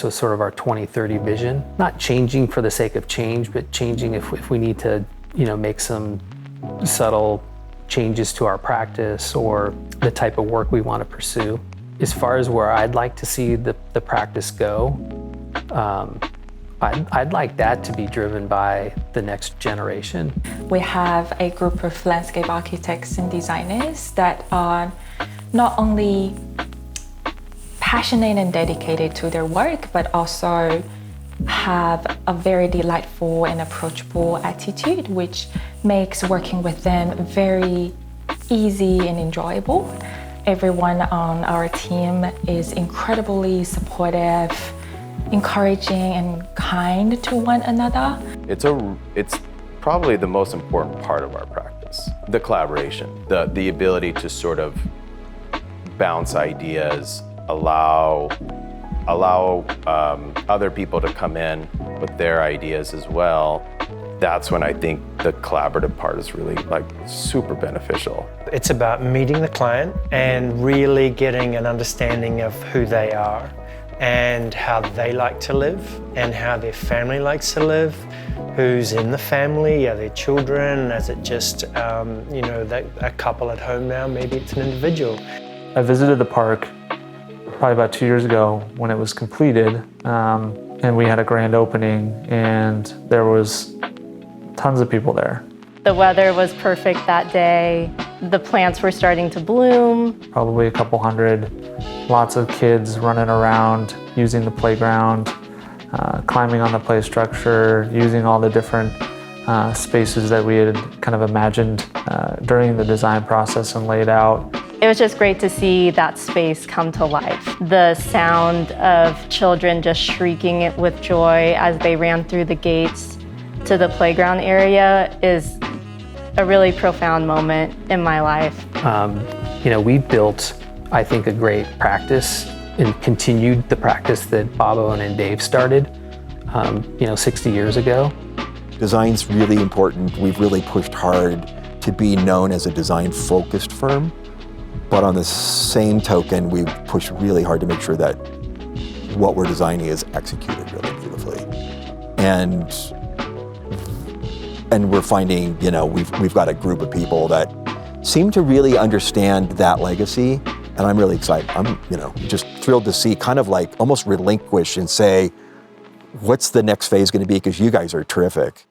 to sort of our 2030 vision. Not changing for the sake of change, but changing if we need to, make some subtle changes to our practice or the type of work we want to pursue. As far as where I'd like to see the practice go, I'd like that to be driven by the next generation. We have a group of landscape architects and designers that are not only passionate and dedicated to their work, but also have a very delightful and approachable attitude, which makes working with them very easy and enjoyable. Everyone on our team is incredibly supportive, encouraging and kind to one another. It's probably the most important part of our practice. The collaboration, the ability to sort of bounce ideas, allow other people to come in with their ideas as well. That's when I think the collaborative part is really super beneficial. It's about meeting the client and really getting an understanding of who they are and how they like to live and how their family likes to live, who's in the family, are there children, is it just a couple at home now, maybe it's an individual. I visited the park probably about 2 years ago when it was completed, and we had a grand opening and there was tons of people there. The weather was perfect that day. The plants were starting to bloom. Probably a couple hundred, lots of kids running around, using the playground, climbing on the play structure, using all the different spaces that we had kind of imagined during the design process and laid out. It was just great to see that space come to life. The sound of children just shrieking it with joy as they ran through the gates to the playground area is a really profound moment in my life. We built, I think, a great practice and continued the practice that Bob Owen and Dave started, 60 years ago. Design's really important. We've really pushed hard to be known as a design-focused firm, but on the same token, we've pushed really hard to make sure that what we're designing is executed really beautifully. And we're finding, we've got a group of people that seem to really understand that legacy, and I'm really excited. I'm, just thrilled to see kind of almost relinquish and say, what's the next phase going to be? Because you guys are terrific.